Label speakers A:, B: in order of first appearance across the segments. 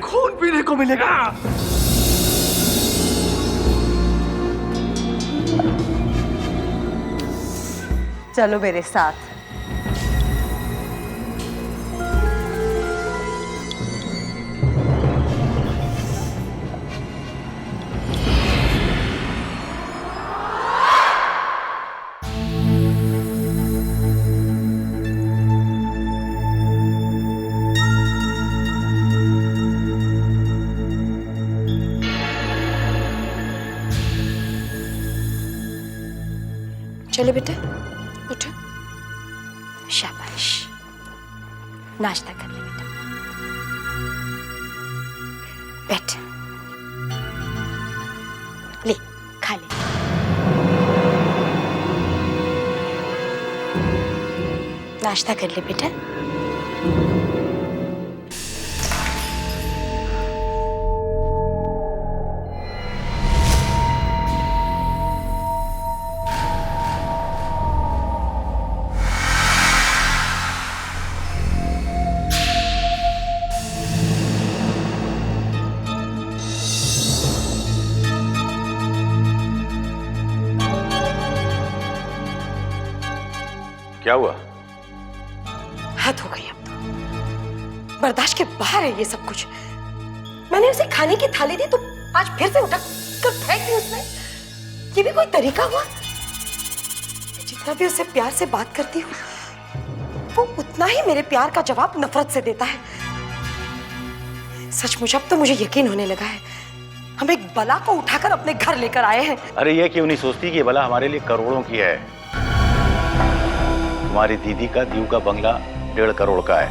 A: खून पीने को मिलेगा।
B: चलो मेरे साथ।
C: चलो बेटा उठो, शाबाश, नाश्ता कर ले बेटा, बैठ, ले खा ले। नाश्ता कर ले बेटा।
D: क्या हुआ?
C: हद हो गई, अब तो बर्दाश्त के बाहर है ये सब कुछ। मैंने उसे खाने की थाली दी तो आज फिर से उठा कर फेंक दी उसने। ये भी कोई तरीका हुआ? जितना भी उससे प्यार से बात करती हूँ वो उतना ही मेरे प्यार का जवाब नफरत से देता है। सचमुच अब तो मुझे यकीन होने लगा है हम एक बला को उठाकर अपने घर लेकर आए हैं।
D: अरे ये क्यों नहीं सोचती कि ये बला हमारे लिए करोड़ों की है। तुम्हारी दीदी का दीव का बंगला 1.5 करोड़ का है।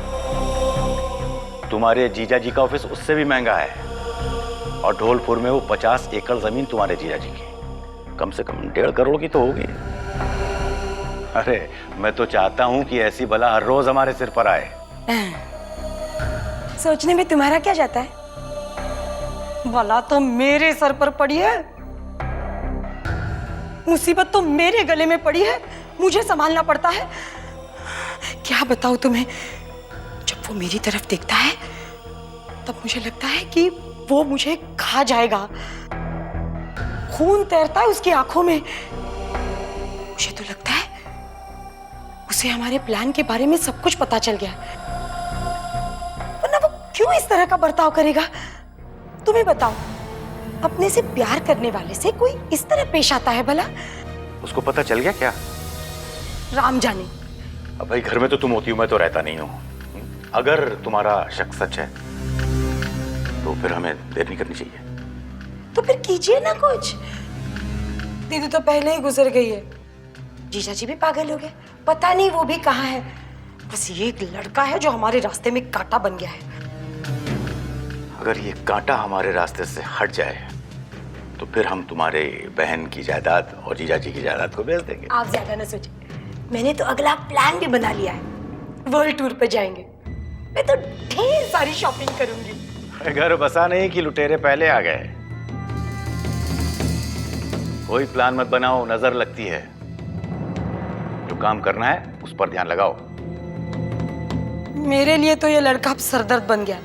D: तुम्हारे जीजा जी का ऑफिस उससे भी महंगा है। और ढोलपुर में वो 50 एकड़ जमीन तुम्हारे जीजा जी की, कम से कम 1.5 करोड़ की तो होगी। अरे मैं तो चाहता हूं कि ऐसी बला हर रोज हमारे सिर पर आए।
C: सोचने में तुम्हारा क्या जाता है? बला तो मेरे सर पर पड़ी है, मुसीबत तो मेरे गले में पड़ी है, मुझे संभालना पड़ता है। क्या बताऊं तुम्हें, जब वो मेरी तरफ देखता है तब मुझे लगता है कि वो मुझे खा जाएगा। खून तैरता है उसकी आंखों में। मुझे तो लगता है उसे हमारे प्लान के बारे में सब कुछ पता चल गया, वरना वो क्यों इस तरह का बर्ताव करेगा? तुम्हें बताओ, अपने से प्यार करने वाले से कोई इस तरह पेश आता है भला?
D: उसको पता चल गया क्या?
C: राम जाने।
D: अब भाई घर में तो तुम होती हो, मैं तो रहता नहीं हूँ। अगर तुम्हारा शक सच है तो फिर हमें देर नहीं करनी चाहिए।
C: तो फिर कीजिए ना कुछ। दीदी तो पहले ही गुजर गई है, जीजा जी भी पागल हो गए, पता नहीं वो भी कहाँ है। बस ये एक लड़का है जो हमारे रास्ते में कांटा बन गया है।
D: अगर ये कांटा हमारे रास्ते से हट जाए तो फिर हम तुम्हारे बहन की जायदाद और जीजा जी की जायदाद को बेच देंगे।
C: आप ज्यादा ना सोचिए, मैंने तो अगला प्लान भी बना लिया है। वर्ल्ड टूर पे जाएंगे, मैं तो ढेर सारी शॉपिंग करूंगी।
D: घर बसा नहीं कि लुटेरे पहले आ गए। कोई प्लान मत बनाओ, नजर लगती है। जो काम करना है उस पर ध्यान लगाओ।
C: मेरे लिए तो ये लड़का अब सरदर्द बन गया।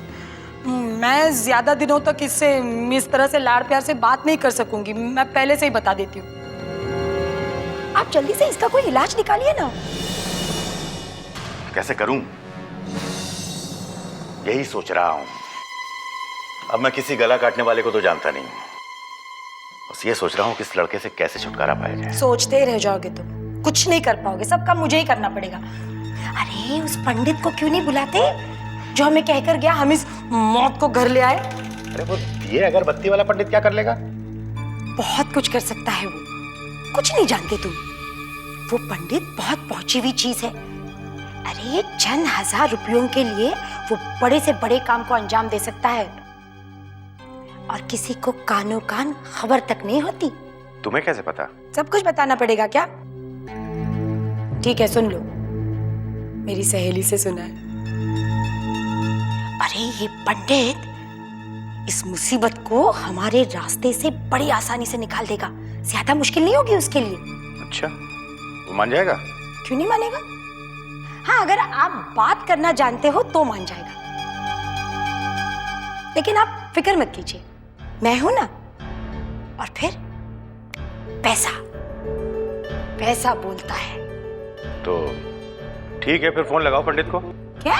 C: मैं ज्यादा दिनों तक इससे इस तरह से लाड़ प्यार से बात नहीं कर सकूंगी, मैं पहले से ही बता देती हूँ। आप जल्दी से इसका कोई इलाज निकालिए ना।
D: कैसे करूं? यही सोच रहा हूं। अब मैं किसी गला काटने वाले को तो जानता नहीं हूं, बस ये सोच रहा हूं कि इस लड़के से कैसे छुटकारा पाया जाए।
C: सोचते ही रह जाओगे तो कुछ नहीं कर पाओगे, सब काम मुझे ही करना पड़ेगा। अरे उस पंडित को क्यों नहीं बुलाते जो हमें कहकर गया हम इस मौत को घर ले आए?
D: अरे वो ये अगरबत्ती वाला पंडित क्या कर लेगा?
C: बहुत कुछ कर सकता है वो, कुछ नहीं जानते तुम। वो पंडित बहुत पहुंची हुई चीज है। अरे चंद 1000 रुपयों के लिए वो बड़े से बड़े काम को अंजाम दे सकता है और किसी को कानों कान खबर तक नहीं होती।
D: तुम्हें कैसे पता?
C: सब कुछ बताना पड़ेगा क्या? ठीक है सुन लो, मेरी सहेली से सुना है। अरे ये पंडित इस मुसीबत को हमारे रास्ते से बड़ी आसानी से निकाल देगा, ज्यादा मुश्किल नहीं होगी उसके लिए।
D: अच्छा, वो मान जाएगा?
C: क्यों नहीं मानेगा? हाँ, अगर आप बात करना जानते हो तो मान जाएगा। लेकिन आप फिक्र मत कीजिए, मैं हूं ना। और फिर पैसा, पैसा बोलता है।
D: तो ठीक है, फिर फोन लगाओ पंडित को।
C: क्या?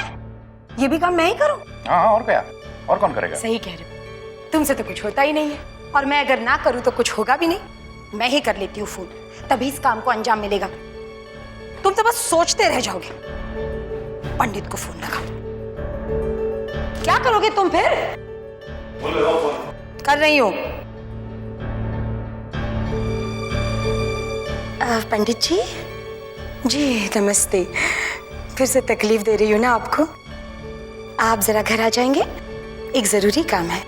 C: ये भी काम मैं ही करूं?
D: हाँ हाँ, और क्या, और कौन करेगा?
C: सही कह रहे हो, तुमसे तो कुछ होता ही नहीं है, और मैं अगर ना करूं तो कुछ होगा भी नहीं। मैं ही कर लेती हूँ फोन, तभी इस काम को अंजाम मिलेगा। तुम तो बस सोचते रह जाओगे। पंडित को फोन लगाओ। क्या करोगे तुम फिर? कर रही हूँ। पंडित जी, जी नमस्ते। फिर से तकलीफ दे रही हूँ ना आपको? आप जरा घर आ जाएंगे, एक जरूरी काम है।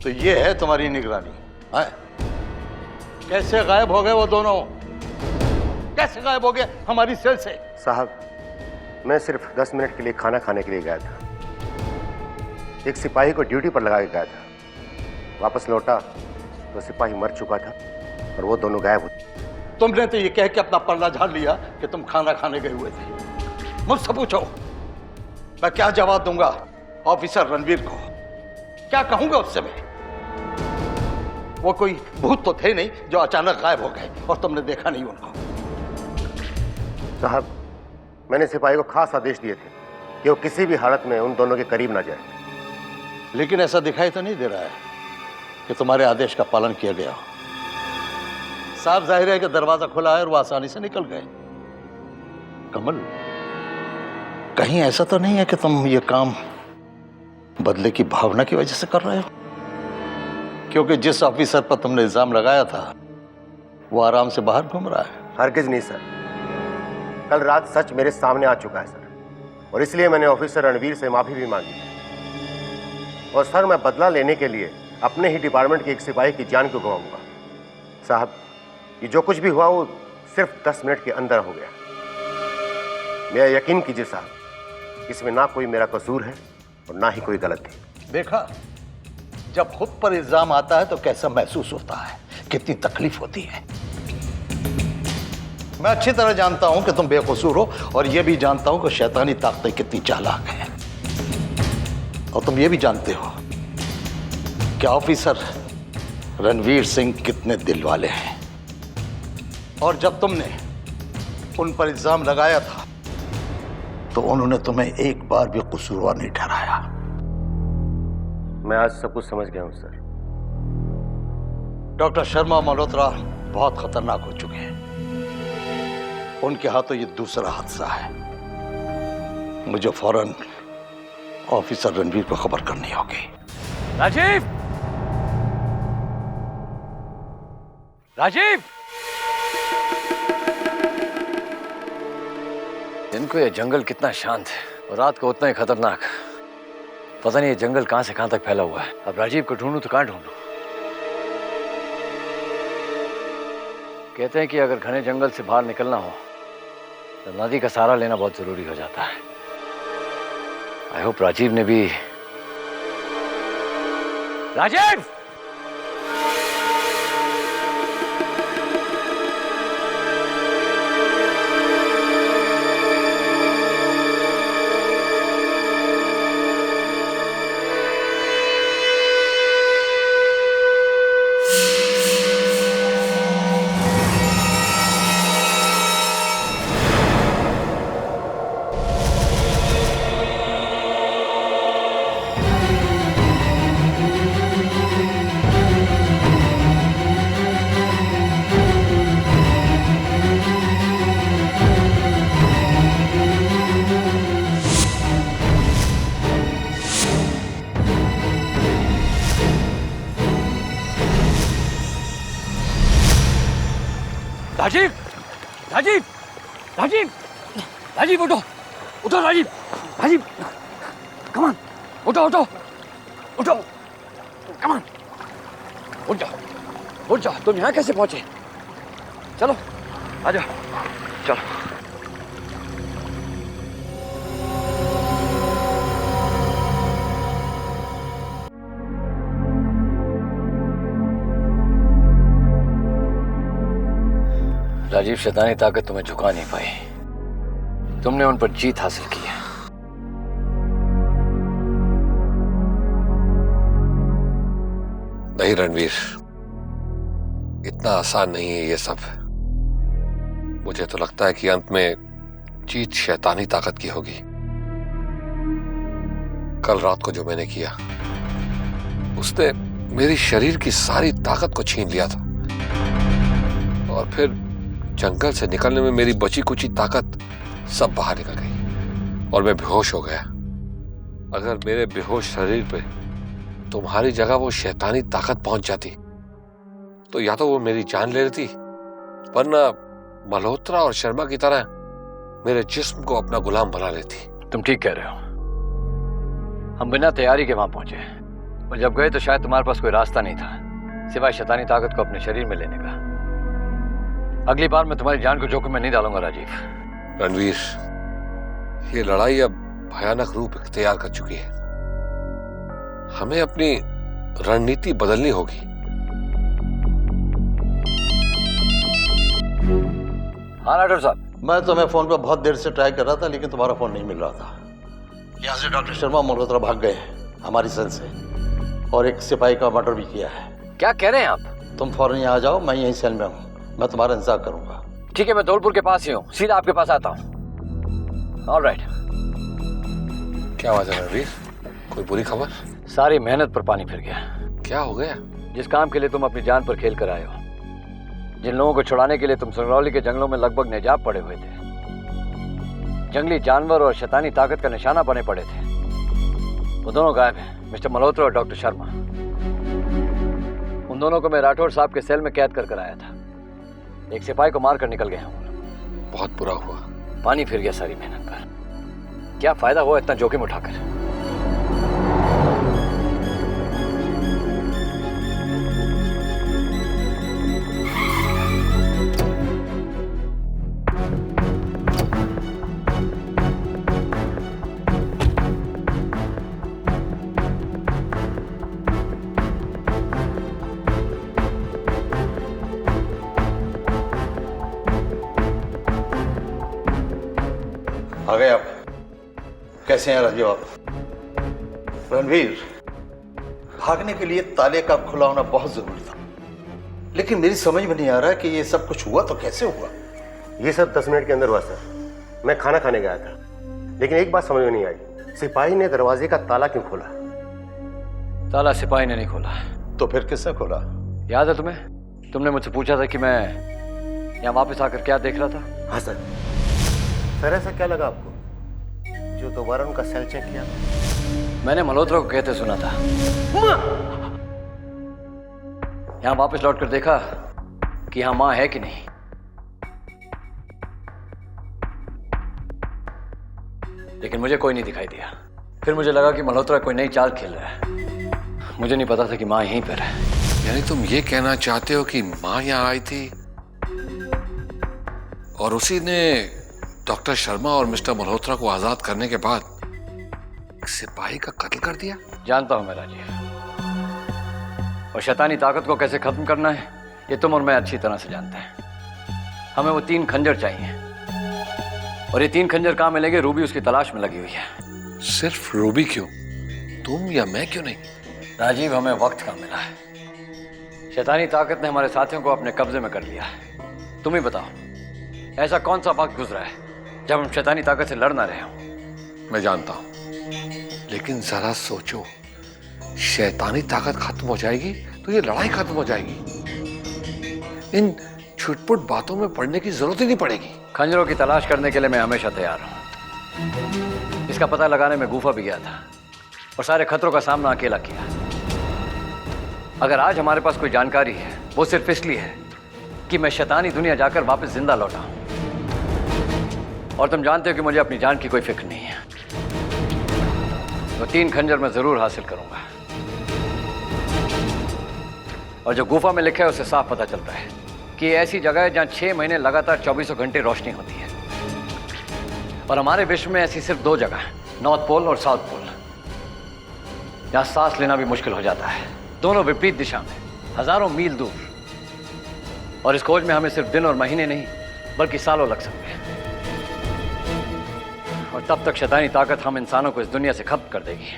A: तो ये है तुम्हारी निगरानी है? कैसे गायब हो गए वो दोनों? कैसे गायब हो गए हमारी सेल से?
E: साहब, मैं सिर्फ 10 मिनट के लिए खाना खाने के लिए गया था। एक सिपाही को ड्यूटी पर लगा के गया था। वापस लौटा तो सिपाही मर चुका था और वो दोनों गायब हो।
A: तुमने तो ये कह के अपना पल्ला झाड़ लिया कि तुम खाना खाने गए हुए थे। मुझसे पूछो, मैं क्या जवाब दूंगा ऑफिसर रणवीर को? क्या कहूंगा उससे मैं? वो कोई भूत तो थे नहीं जो अचानक गायब हो गए और तुमने देखा नहीं उनको।
E: साहब, मैंने सिपाही को खास आदेश दिए थे कि वो किसी भी हालत में उन दोनों के करीब ना जाए।
A: लेकिन ऐसा दिखाई तो नहीं दे रहा है कि तुम्हारे आदेश का पालन किया गया हो। साफ जाहिर है कि दरवाजा खुला है और वो आसानी से निकल गए। कमल, कहीं ऐसा तो नहीं है कि तुम ये काम बदले की भावना की वजह से कर रहे हो? क्योंकि जिस ऑफिसर पर तुमने इल्जाम लगाया था वो आराम से बाहर घूम रहा है।
E: हरगिज नहीं सर, कल रात सच मेरे सामने आ चुका है सर, और इसलिए मैंने ऑफिसर रणवीर से माफी भी मांगी है। और सर, मैं बदला लेने के लिए अपने ही डिपार्टमेंट के एक सिपाही की जान को गंवाऊंगा। साहब, ये जो कुछ भी हुआ वो सिर्फ 10 मिनट के अंदर हो गया। मेरा यकीन कीजिए साहब, इसमें ना कोई मेरा कसूर है और ना ही कोई गलती।
A: देखा, जब खुद पर इल्जाम आता है तो कैसा महसूस होता है, कितनी तकलीफ होती है। मैं अच्छी तरह जानता हूं कि तुम बेकसूर हो, और यह भी जानता हूं कि शैतानी ताकतें कितनी चालाक हैं। और तुम ये भी जानते हो कि ऑफिसर रणवीर सिंह कितने दिल वाले हैं। और जब तुमने उन पर इल्जाम लगाया था तो उन्होंने तुम्हें एक बार भी कसूरवार नहीं ठहराया।
E: मैं आज सब कुछ समझ गया हूं सर।
A: डॉक्टर शर्मा मल्होत्रा बहुत खतरनाक हो चुके हैं। उनके हाथों ये दूसरा हादसा है। मुझे फौरन ऑफिसर रणवीर को खबर करनी होगी।
F: राजीव! राजीव! दिन को ये जंगल कितना शांत है और रात को उतना ही खतरनाक। पता नहीं ये जंगल कहां से कहां तक फैला हुआ है। अब राजीव को ढूंढूं तो कहां ढूंढूं? कहते हैं कि अगर घने जंगल से बाहर निकलना हो तो नदी का सहारा लेना बहुत जरूरी हो जाता है। आई होप राजीव ने भी। राजीव! राजीव! राजीव! राजीव! राजीव उठो! उठो राजीव! राजीव! Come on! उठो उठो! उठो! Come on! उठ जाओ! उठ जाओ! तुम यहाँ कैसे पहुंचे? चलो आ जाओ। चलो। राजीव, शैतानी ताकत तुम्हें झुका नहीं पाई। तुमने उन पर जीत हासिल की है।
G: नहीं रणवीर, इतना आसान नहीं है ये सब। मुझे तो लगता है कि अंत में जीत शैतानी ताकत की होगी। कल रात को जो मैंने किया, उसने मेरी शरीर की सारी ताकत को छीन लिया था, और फिर जंगल से निकलने में मेरी बची कुची ताकत सब बाहर निकल गई और मैं बेहोश हो गया। अगर मेरे बेहोश शरीर पे तुम्हारी जगह वो शैतानी ताकत पहुंच जाती तो या तो वो मेरी जान ले लेती, वरना मल्होत्रा और शर्मा की तरह मेरे जिस्म को अपना गुलाम बना लेती।
F: तुम ठीक कह रहे हो। हम बिना तैयारी के वहां पहुंचे, और जब गए तो शायद तुम्हारे पास कोई रास्ता नहीं था सिवाय शैतानी ताकत को अपने शरीर में लेने का। अगली बार मैं तुम्हारी जान को जोखिम में नहीं डालूंगा राजीव।
G: रणवीर, ये लड़ाई अब भयानक रूप इख्तियार कर चुकी है। हमें अपनी रणनीति बदलनी होगी।
F: हाँ राठौर साहब,
A: मैं तुम्हें फोन पर बहुत देर से ट्राई कर रहा था, लेकिन तुम्हारा फोन नहीं मिल रहा था। यहाँ से डॉक्टर शर्मा मल्होत्रा भाग गए हमारी सेल से, और एक सिपाही का मर्डर भी किया है।
F: क्या कह रहे हैं आप?
A: तुम फौरन यहाँ आ जाओ, मैं यहीं सेल में हूँ। मैं तुम्हारा इंतजार करूंगा।
F: ठीक है, मैं धौलपुर के पास ही हूँ, सीधा आपके पास आता हूँ। ऑलराइट।
G: क्या बात है रणवीर, कोई बुरी खबर?
F: सारी मेहनत पर पानी फिर गया।
G: क्या हो गया?
F: जिस काम के लिए तुम अपनी जान पर खेल कर आए हो, जिन लोगों को छुड़ाने के लिए तुम संगरौली के जंगलों में लगभग निजाब पड़े हुए थे, जंगली जानवर और शैतानी ताकत का निशाना बने पड़े थे, वो दोनों गायब हैं, मिस्टर मल्होत्रा और डॉक्टर शर्मा। उन दोनों को मैं राठौर साहब के सेल में कैद कर आया था। एक सिपाही को मार कर निकल गए हैं।
G: बहुत बुरा हुआ।
F: पानी फिर गया सारी मेहनत पर। क्या फायदा हुआ इतना जोखिम उठाकर?
A: आ गए आप? कैसे हैं राजीव आप? रणवीर, भागने के लिए ताले का खुला होना बहुत जरूरी था, लेकिन मेरी समझ में नहीं आ रहा कि ये सब कुछ हुआ तो कैसे हुआ।
E: ये सब 10 मिनट के अंदर हुआ सर। मैं खाना खाने गया था, लेकिन एक बात समझ में नहीं आई, सिपाही ने दरवाजे का ताला क्यों खोला?
F: ताला सिपाही ने नहीं खोला।
A: तो फिर किसने खोला?
F: याद है तुम्हें? तुमने मुझसे पूछा था कि मैं यहाँ वापस आकर क्या देख रहा था।
E: हाँ सर। सर ऐसा क्या लगा आपको जो दोबारा उनका सेल चेक किया?
F: मैंने मल्होत्रा को कहते सुना था। यहाँ वापस लौट कर देखा कि यहाँ माँ है कि नहीं। लेकिन मुझे कोई नहीं दिखाई दिया। फिर मुझे लगा कि मल्होत्रा कोई नई चाल खेल रहा है। मुझे नहीं पता था कि माँ यहीं पर है।
G: यानी तुम ये कहना चाहते हो कि माँ यहाँ आई थी और उसी ने डॉक्टर शर्मा और मिस्टर मल्होत्रा को आजाद करने के बाद एक सिपाही का कत्ल कर दिया?
F: जानता हूं मैं राजीव, और शैतानी ताकत को कैसे खत्म करना है ये तुम और मैं अच्छी तरह से जानते हैं। हमें वो 3 खंजर चाहिए, और ये 3 खंजर कहाँ मिलेंगे? रूबी उसकी तलाश में लगी हुई है।
G: सिर्फ रूबी क्यों? तुम या मैं क्यों नहीं?
F: राजीव, हमें वक्त कहाँ मिला है। शैतानी ताकत ने हमारे साथियों को अपने कब्जे में कर लिया है। तुम ही बताओ, ऐसा कौन सा वक्त गुजरा है जब हम शैतानी ताकत से लड़ ना रहे हों?
G: मैं जानता हूं, लेकिन जरा सोचो, शैतानी ताकत खत्म हो जाएगी तो ये लड़ाई खत्म हो जाएगी। इन छुटपुट बातों में पड़ने की जरूरत ही नहीं पड़ेगी।
F: खंजरों की तलाश करने के लिए मैं हमेशा तैयार हूं। इसका पता लगाने में गुफा भी गया था और सारे खतरों का सामना अकेला किया। अगर आज हमारे पास कोई जानकारी है, वो सिर्फ इसलिए है कि मैं शैतानी दुनिया जाकर वापस जिंदा लौटा हूं। और तुम जानते हो कि मुझे अपनी जान की कोई फिक्र नहीं है। तो 3 खंजर मैं जरूर हासिल करूंगा। और जो गुफा में लिखा है उससे साफ पता चलता है कि ये ऐसी जगह है जहां 6 महीने लगातार 24 घंटे रोशनी होती है। और हमारे विश्व में ऐसी सिर्फ 2 जगह है, नॉर्थ पोल और साउथ पोल, जहां सांस लेना भी मुश्किल हो जाता है। दोनों विपरीत दिशा में, हजारों मील दूर। और इस खोज में हमें सिर्फ दिन और महीने नहीं, बल्कि सालों लग सकते हैं। और तब तक शैतानी ताकत हम इंसानों को इस दुनिया से खत्म कर देगी।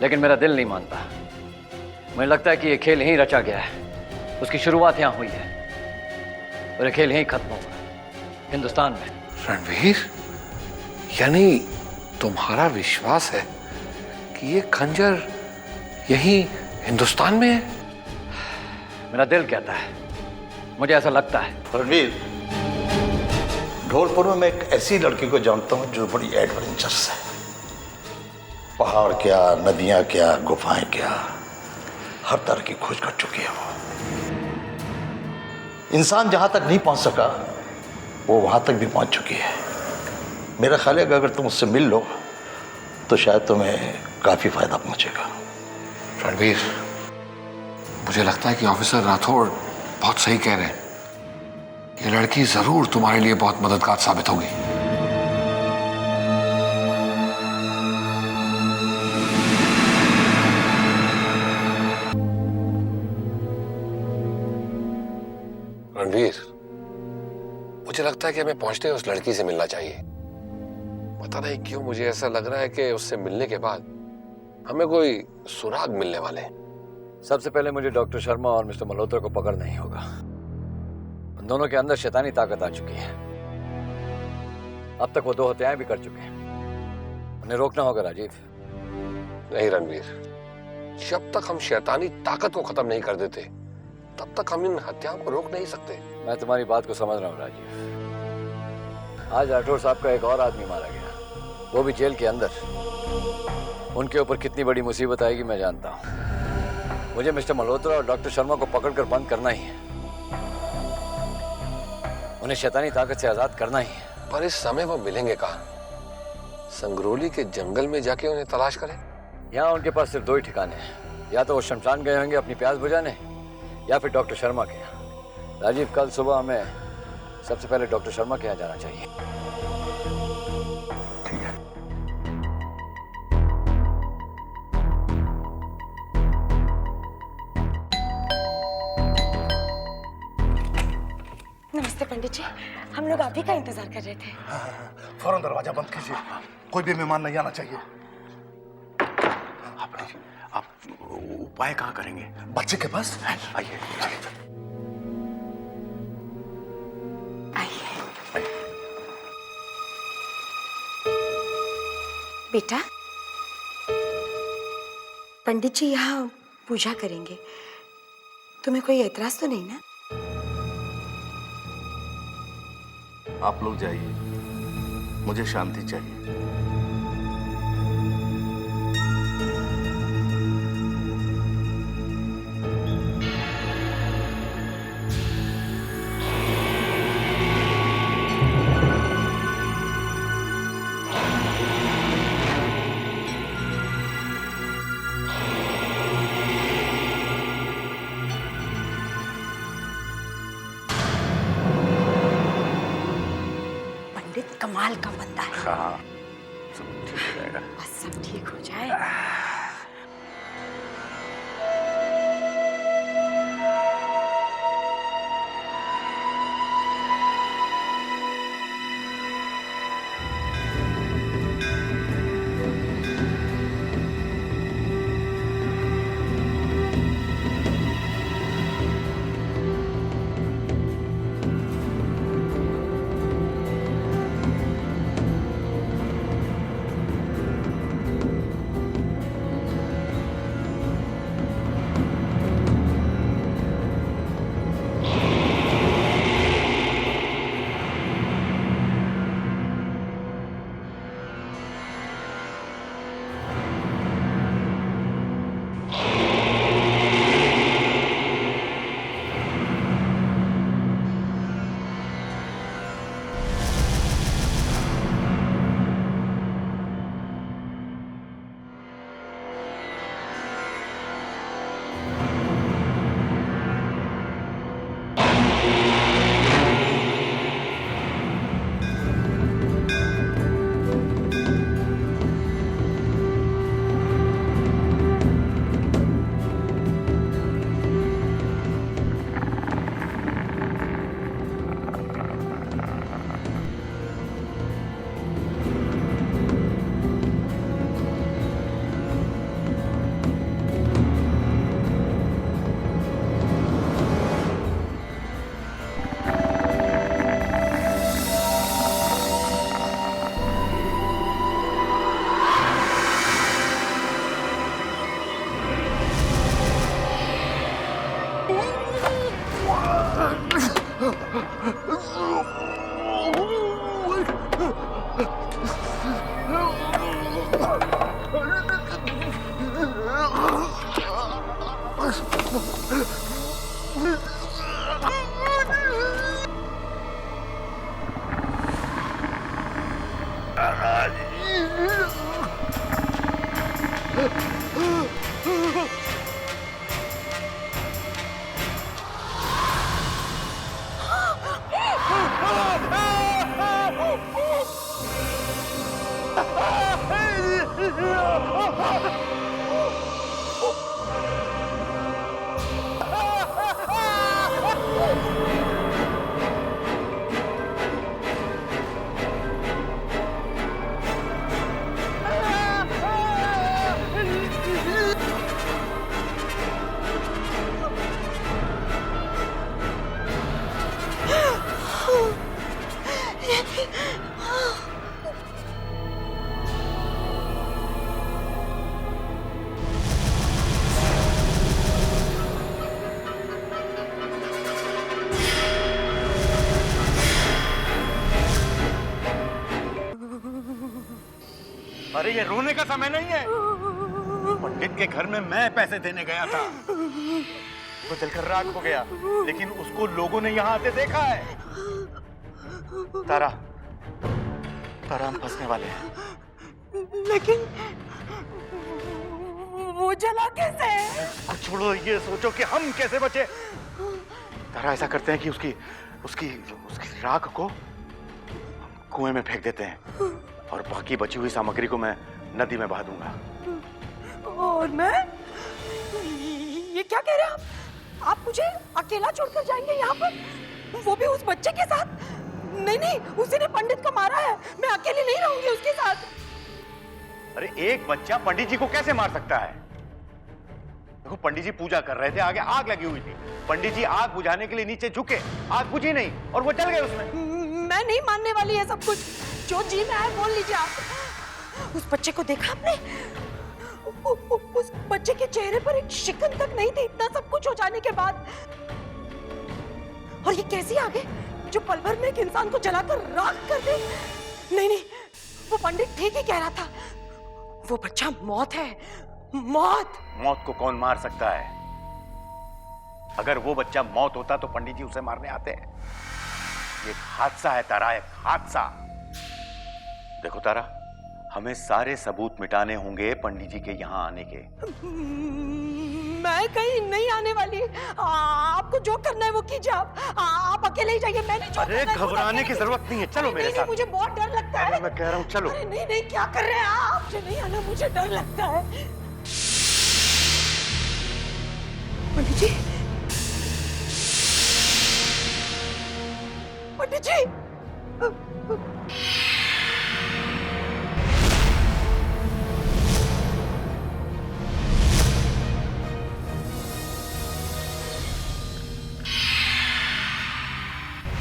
F: लेकिन मेरा दिल नहीं मानता। मुझे लगता है कि यह खेल यहीं रचा गया है, उसकी शुरुआत यहां हुई है और यह खेल यहीं खत्म होगा, हिंदुस्तान में।
G: रणवीर, यानी तुम्हारा विश्वास है कि ये खंजर यहीं हिंदुस्तान में है?
F: मेरा दिल कहता है, मुझे ऐसा लगता है।
A: रणवीर, ढोलपुर में मैं एक ऐसी लड़की को जानता हूं जो बड़ी एडवेंचरस है। पहाड़ क्या, नदियां क्या, गुफाएं क्या, हर तरह की खोज कर चुकी है वो। इंसान जहां तक नहीं पहुंच सका वो वहां तक भी पहुंच चुकी है। मेरा ख्याल है कि अगर तुम उससे मिल लो तो शायद तुम्हें काफी फायदा पहुंचेगा।
G: रणवीर, मुझे लगता है कि ऑफिसर राठौड़ बहुत सही कह रहे हैं। ये लड़की जरूर तुम्हारे लिए बहुत मददगार साबित होगी। रणवीर, मुझे लगता है कि हमें पहुंचते ही उस लड़की से मिलना चाहिए। पता नहीं क्यों मुझे ऐसा लग रहा है कि उससे मिलने के बाद हमें कोई सुराग मिलने वाले हैं।
F: सबसे पहले मुझे डॉक्टर शर्मा और मिस्टर मल्होत्रा को पकड़ना ही होगा। उन दोनों के अंदर शैतानी ताकत आ चुकी है। अब तक वो 2 हत्याएं भी कर चुके हैं। उन्हें रोकना होगा राजीव।
G: नहीं रणवीर, जब तक हम शैतानी ताकत को खत्म नहीं कर देते तब तक हम इन हत्याओं को रोक नहीं सकते।
F: मैं तुम्हारी बात को समझ रहा हूँ राजीव। आज राठौर साहब का एक और आदमी मारा गया, वो भी जेल के अंदर। उनके ऊपर कितनी बड़ी मुसीबत आएगी मैं जानता हूँ। मुझे मिस्टर मल्होत्रा और डॉक्टर शर्मा को पकड़कर बंद करना ही है। उन्हें शैतानी ताकत से आजाद करना ही है।
G: पर इस समय वो मिलेंगे कहाँ? संगरोली के जंगल में जाके उन्हें तलाश करें?
F: यहाँ उनके पास सिर्फ 2 ही ठिकाने हैं। या तो वो शमशान गए होंगे अपनी प्यास बुझाने, या फिर डॉक्टर शर्मा के यहाँ। राजीव, कल सुबह हमें सबसे पहले डॉक्टर शर्मा के यहाँ जाना चाहिए।
A: ठीक है।
C: नमस्ते पंडित जी, हम लोग आप ही का इंतजार कर रहे थे।
H: फौरन दरवाजा बंद कीजिए, कोई भी मेहमान नहीं आना चाहिए।
E: आप उपाय कहाँ करेंगे?
H: बच्चे के पास
E: आइए।
C: बेटा, पंडित जी यहाँ पूजा करेंगे, तुम्हें कोई एतराज तो नहीं ना?
H: आप लोग जाइए, मुझे शांति चाहिए।
C: कमाल का बंदा है।
E: हाँ, सब ठीक हो जाएगा।
C: बस सब ठीक हो जाए।
D: अरे ये रोने का समय नहीं है। पंडित के घर में मैं पैसे देने गया था, वो जलकर राख हो गया, लेकिन उसको लोगों ने यहाँ आते देखा है। तारा, तारा हम फंसने वाले हैं।
C: लेकिन वो जला कैसे?
D: कुछ छोड़ो, ये सोचो कि हम कैसे बचे। तारा, ऐसा करते हैं कि उसकी उसकी उसकी राख को कुएं में फेंक देते हैं और बाकी बची हुई सामग्री को मैं नदी में बहा दूंगा।
C: और मैं? ये क्या कह रहे हैं आप? आप मुझे अकेला छोड़कर जाएंगे यहाँ पर, वो भी उस बच्चे के साथ? नहीं नहीं, उसी ने पंडित को मारा है, मैं अकेली नहीं रहूंगी उसके साथ।
D: अरे एक बच्चा पंडित जी को कैसे मार सकता है? देखो, पंडित जी पूजा कर रहे थे, आगे आग लगी हुई थी, पंडित जी आग बुझाने के लिए नीचे झुके, आग बुझी नहीं और वो जल गए उसमें।
C: मैं नहीं मानने वाली है सब कुछ, जो जी में आए बोल लीजिए आप। उस बच्चे को देखा आपने? उस बच्चे के चेहरे पर एक शिकन तक नहीं थी, इतना सब कुछ हो जाने के बाद। और ये कैसी आग है जो पल भर में एक इंसान को जलाकर राख कर दे? नहीं नहीं, वो पंडित ठीक ही कह रहा था, वो बच्चा मौत है, मौत।
D: मौत को कौन मार सकता है? अगर वो बच्चा मौत होता तो पंडित जी उसे मारने आते हैं। ये एक हादसा है तारा, एक हादसा। देखो तारा, हमें सारे सबूत मिटाने होंगे पंडित जी के यहाँ आने के।
C: मैं कहीं नहीं आने वाली, आपको जो करना है वो कीजिए। आप अकेले ही जाइए, मैंने जो
D: अरे घबराने की जरूरत नहीं है, चलो मेरे साथ।
C: मुझे बहुत डर लगता है।
D: मैं कह रहा हूँ चलो।
C: अरे नहीं नहीं, क्या कर रहे हैं आप? मुझे नहीं आना, मुझे डर लगता है। पंडित जी, पंडित जी,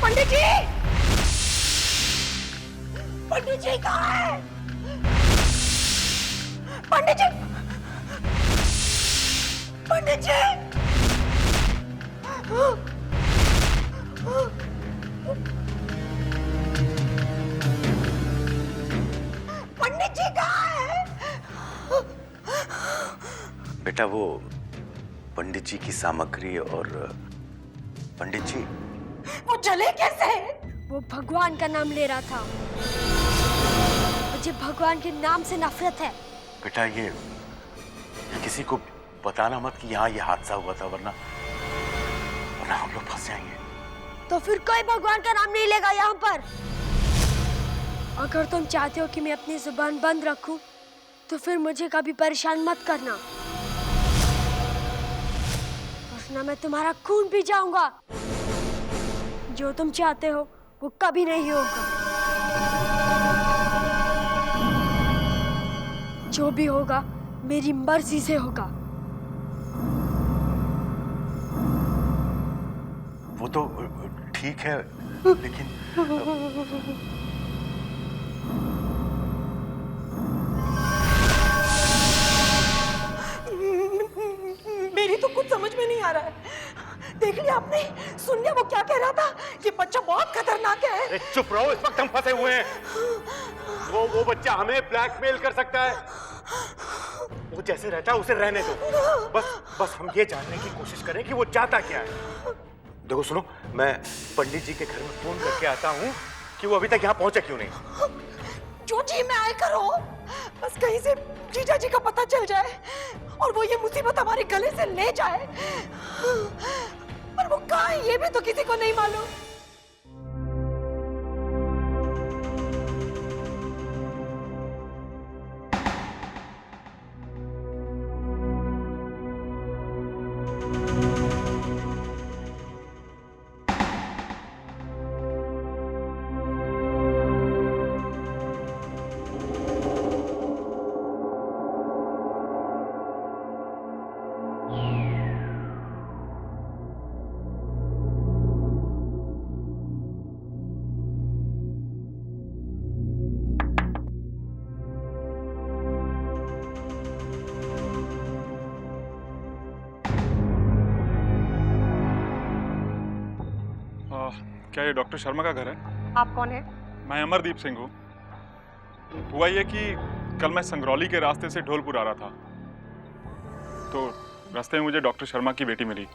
C: पंडित जी, पंडित जी कहाँ है? पंडित जी, पंडित जी, पंडित जी कहाँ है?
D: बेटा, वो पंडित जी की सामग्री और पंडित जी
C: वो जले कैसे?
I: वो भगवान का नाम ले रहा था। मुझे भगवान के नाम से नफरत है।
D: बेटा, ये किसी को बताना मत कि यहाँ ये हादसा हुआ था, वरना हम लोग फंस जाएंगे।
I: तो फिर कोई भगवान का नाम नहीं लेगा यहाँ पर। अगर तुम चाहते हो कि मैं अपनी जुबान बंद रखूं, तो फिर मुझे कभी परेशान मत करना, वरना मैं तुम्हारा खून पी जाऊंगा। जो तुम चाहते हो वो कभी नहीं होगा। जो भी होगा मेरी मर्जी से होगा।
D: वो तो ठीक है, लेकिन
C: मेरी तो कुछ समझ में नहीं आ रहा है। देख लिया आपने? सुन लिया वो क्या कह रहा था? ये बच्चा बहुत खतरनाक है।
E: अरे चुप रहो, इस वक्त हम फंसे हुए हैं। वो बच्चा हमें ब्लैकमेल कर सकता है। वो जैसे रहता है उसे रहने दो। बस हम ये जानने की कोशिश करें कि वो चाहता क्या है। देखो सुनो, मैं पंडित जी के घर में फोन करके आता हूँ कि वो अभी तक यहाँ पहुंचे क्यों नहीं।
C: जो जी में आए करो, बस कहीं से जीजा जी का पता चल जाए और वो ये मुसीबत हमारे गले से ले जाए। पर वो कहाँ है ये भी तो किसी को नहीं मालूम।
J: क्या ये डॉक्टर शर्मा का घर है?
C: आप कौन है?
J: मैं अमरदीप सिंह हूँ। हुआ ये कि कल मैं संगरौली के रास्ते से ढोलपुर आ रहा था, तो रास्ते में मुझे डॉक्टर शर्मा की बेटी मिली।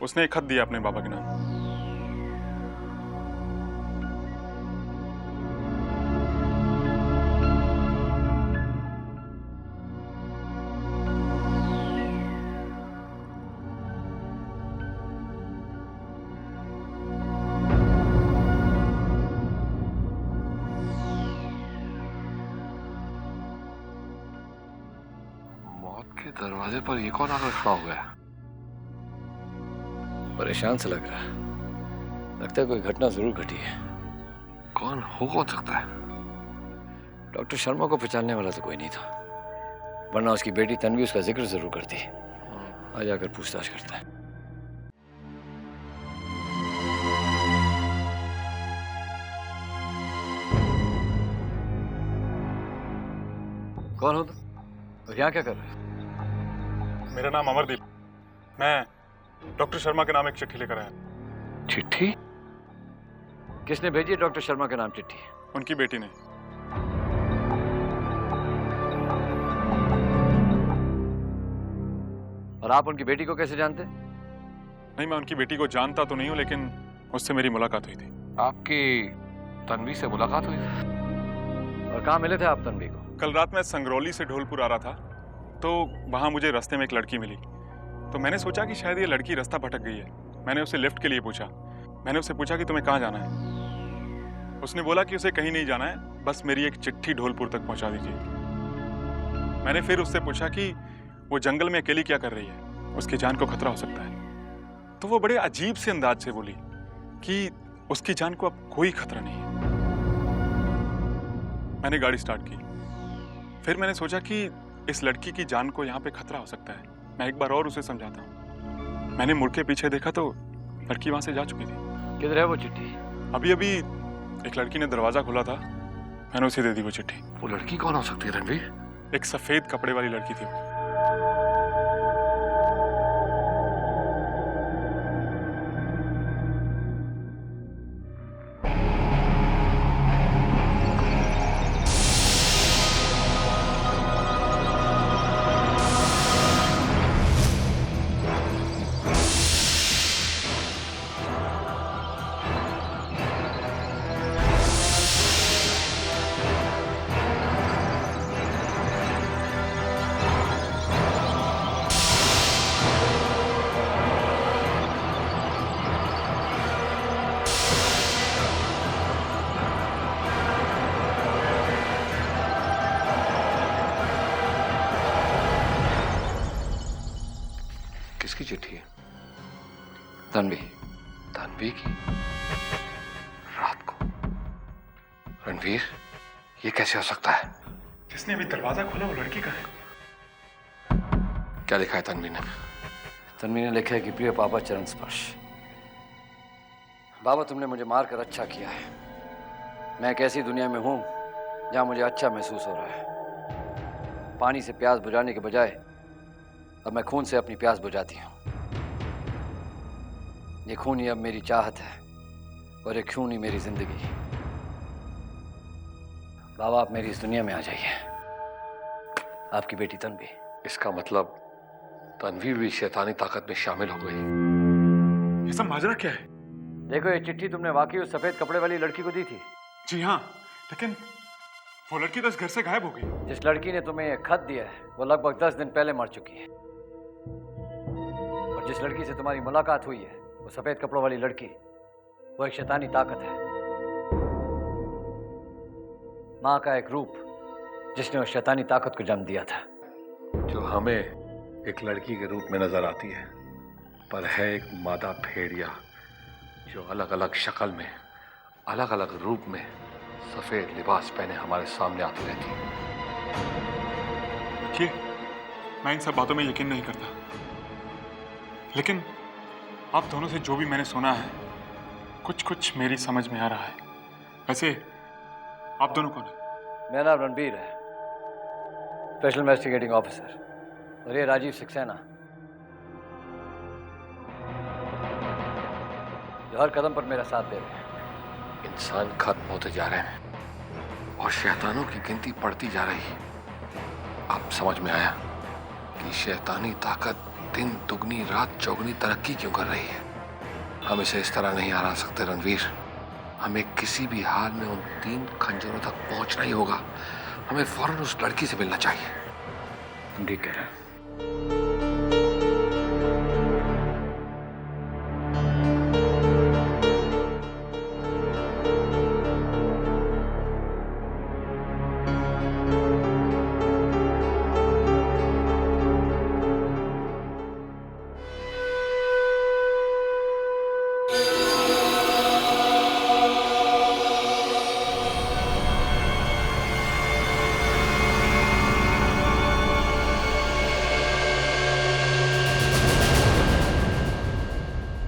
J: उसने एक खत दिया अपने बाबा के नाम।
G: दरवाजे पर ये कौन आकर खड़ा हो गया?
F: परेशान से लग रहा है, लगता है कोई घटना जरूर घटी है।
G: कौन सकता है?
F: डॉक्टर शर्मा को पहचानने वाला तो कोई नहीं था, वरना उसकी बेटी तन्वी उसका जिक्र जरूर करती। आ जाकर पूछताछ करता है। कौन हो तुम और यहाँ क्या कर रहे हो?
J: मेरा नाम अमरदीप। मैं डॉक्टर शर्मा के नाम एक चिट्ठी लेकर आया।
F: चिट्ठी? किसने भेजी है डॉक्टर शर्मा के नाम चिट्ठी?
J: उनकी बेटी ने।
F: और आप उनकी बेटी को कैसे जानते?
J: नहीं, मैं उनकी बेटी को जानता तो नहीं हूँ, लेकिन उससे मेरी मुलाकात हुई थी।
G: आपकी तन्वी से मुलाकात हुई थी?
F: और कहाँ मिले थे आप तन्वी को?
J: कल रात मैं संगरौली से ढोलपुर आ रहा था, तो वहाँ मुझे रास्ते में एक लड़की मिली। तो मैंने सोचा कि शायद ये लड़की रास्ता भटक गई है। मैंने उसे लिफ्ट के लिए पूछा। मैंने उससे पूछा कि तुम्हें कहाँ जाना है। उसने बोला कि उसे कहीं नहीं जाना है, बस मेरी एक चिट्ठी ढोलपुर तक पहुँचा दीजिए। मैंने फिर उससे पूछा कि वो जंगल में अकेली क्या कर रही है, उसकी जान को खतरा हो सकता है। तो वो बड़े अजीब से अंदाज से बोली कि उसकी जान को अब कोई खतरा नहीं है। मैंने गाड़ी स्टार्ट की। फिर मैंने सोचा कि इस लड़की की जान को यहाँ पे खतरा हो सकता है, मैं एक बार और उसे समझाता हूँ। मैंने मुड़ के पीछे देखा तो लड़की वहां से जा चुकी थी।
F: किधर है वो चिट्ठी?
J: अभी अभी एक लड़की ने दरवाजा खोला था, मैंने उसे दे दी वो चिट्ठी।
G: वो लड़की कौन हो सकती है रणवीर?
J: एक सफेद कपड़े वाली लड़की थी वो।
G: किसकी चिट्ठी है?
F: तन्वी।
G: तन्वी की? रात को? रणवीर, ये कैसे हो सकता है?
J: जिसने अभी दरवाजा खोला वो लड़की का है।
G: क्या लिखा है तन्वी ने?
F: तन्वी ने लिखा है कि प्रिय पापा चरण स्पर्श। बाबा, तुमने मुझे मारकर अच्छा किया है। मैं एक ऐसी दुनिया में हूं जहां मुझे अच्छा महसूस हो रहा है। पानी से प्यास बुझाने के बजाय अब मैं खून से अपनी प्यास बुझाती हूँ। ये खून ही अब मेरी चाहत है और ये खून ही मेरी जिंदगी। बाबा, आप मेरी इस दुनिया में आ जाइए। आपकी बेटी तन्वी।
G: इसका मतलब तन्वी भी शैतानी ताकत में शामिल हो गई।
J: ये सब माजरा क्या है?
F: देखो, ये चिट्ठी तुमने वाकई उस सफेद कपड़े वाली लड़की को दी थी?
J: जी हाँ, लेकिन वो लड़की तो इस घर से गायब हो गई।
F: जिस लड़की ने तुम्हें ये खत दिया है वो लगभग 10 दिन पहले मर चुकी है। और जिस लड़की से तुम्हारी मुलाकात हुई है वो सफेद कपड़ों वाली लड़की, वो एक शैतानी ताकत है, माँ का एक रूप जिसने उस शैतानी ताकत को जन्म दिया था।
G: जो हमें एक लड़की के रूप में नजर आती है, पर है एक मादा भेड़िया जो अलग अलग शक्ल में, अलग अलग रूप में सफेद लिबास पहने हमारे सामने आती रहती है।
J: देखिए, मैं इन सब बातों में यकीन नहीं करता, लेकिन आप दोनों से जो भी मैंने सुना है, कुछ कुछ मेरी समझ में आ रहा है। वैसे आप दोनों कौन हैं?
F: मेरा नाम रणबीर है, स्पेशल इन्वेस्टिगेटिंग ऑफिसर, और ये राजीव सक्सेना, जो हर कदम पर मेरा साथ दे रहे हैं।
G: इंसान खत्म होते जा रहे हैं, और शैतानों की गिनती बढ़ती जा रही है। अब समझ में आया कि शैतानी ताकत दिन दुगनी रात चौगनी तरक्की क्यों कर रही है। हम इसे इस तरह नहीं हरा सकते रणवीर। हमें किसी भी हाल में उन 3 खंजरों तक पहुंचना ही होगा। हमें फौरन उस लड़की से मिलना चाहिए।
F: ठीक है।